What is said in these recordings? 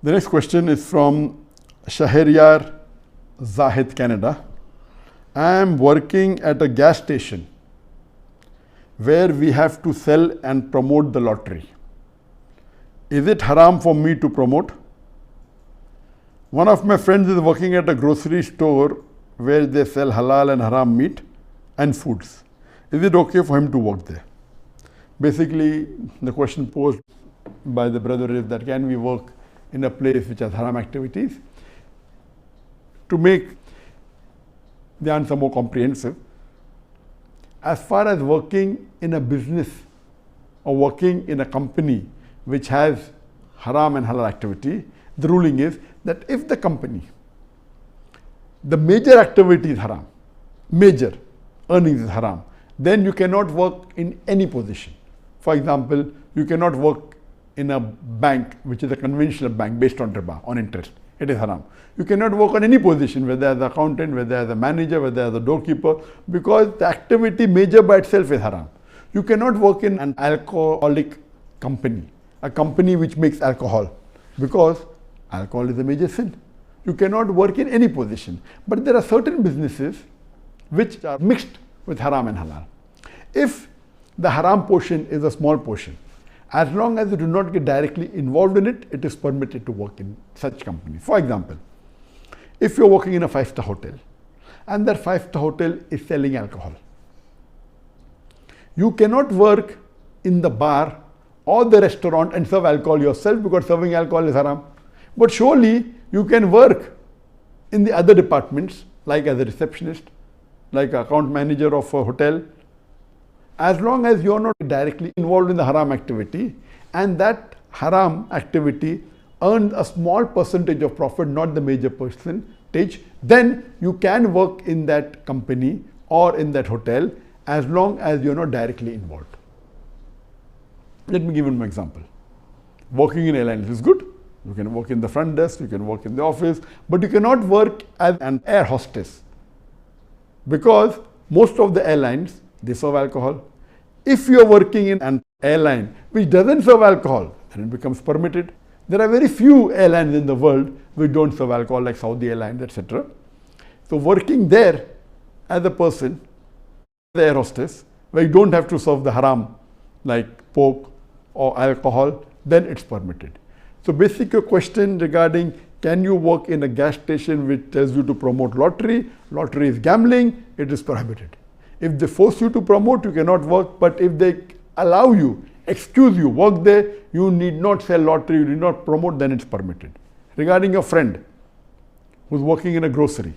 The next question is from Shahryar Zahid, Canada. I am working at a gas station where we have to sell and promote the lottery. Is it haram for me to promote? One of my friends is working at a grocery store where they sell halal and haram meat and foods. Is it okay for him to work there? Basically, the question posed by the brother is that can we work in a place which has haram activities? To make the answer more comprehensive, as far as working in a business or working in a company which has haram and halal activity, the ruling is that if the company, the major activity is haram, major earnings is haram, then you cannot work in any position. For example, you cannot work in a bank which is a conventional bank based on riba, on interest. It is haram. You cannot work on any position, whether as an accountant, whether as a manager, whether as a doorkeeper, because the activity major by itself is haram. You cannot work in an alcoholic company, a company which makes alcohol, because alcohol is a major sin. You cannot work in any position. But there are certain businesses which are mixed with haram and halal. If the haram portion is a small portion, as long as you do not get directly involved in it, it is permitted to work in such companies. For example, if you're working in a 5-star hotel and that 5-star hotel is selling alcohol, you cannot work in the bar or the restaurant and serve alcohol yourself, because serving alcohol is haram. But surely you can work in the other departments, like as a receptionist, like an account manager of a hotel, as long as you are not directly involved in the haram activity and that haram activity earns a small percentage of profit, not the major percentage, then you can work in that company or in that hotel as long as you are not directly involved. Let me give you an example. Working in airlines is good. You can work in the front desk, you can work in the office, but you cannot work as an air hostess, because most of the airlines, they serve alcohol. If you are working in an airline which doesn't serve alcohol, then it becomes permitted. There are very few airlines in the world which don't serve alcohol, like Saudi Airlines, etc. So working there as a person, the air hostess, where you don't have to serve the haram like pork or alcohol, then it's permitted. So basic your question regarding can you work in a gas station which tells you to promote lottery? Lottery is gambling, it is prohibited. If they force you to promote, you cannot work, but if they allow you, excuse you, work there, you need not sell lottery, you need not promote, then it's permitted. Regarding your friend who's working in a grocery,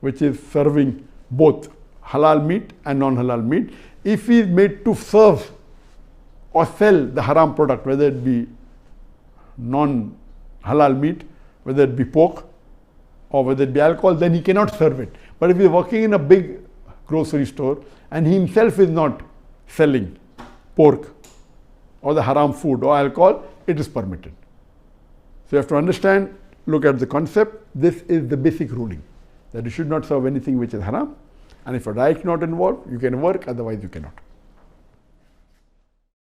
which is serving both halal meat and non-halal meat, if he is made to serve or sell the haram product, whether it be non-halal meat, whether it be pork or whether it be alcohol, then he cannot serve it. But if he is working in a big grocery store and he himself is not selling pork or the haram food or alcohol, it is permitted. So you have to understand, look at the concept. This is the basic ruling, that you should not serve anything which is haram, and if you're directly not involved, you can work, otherwise you cannot.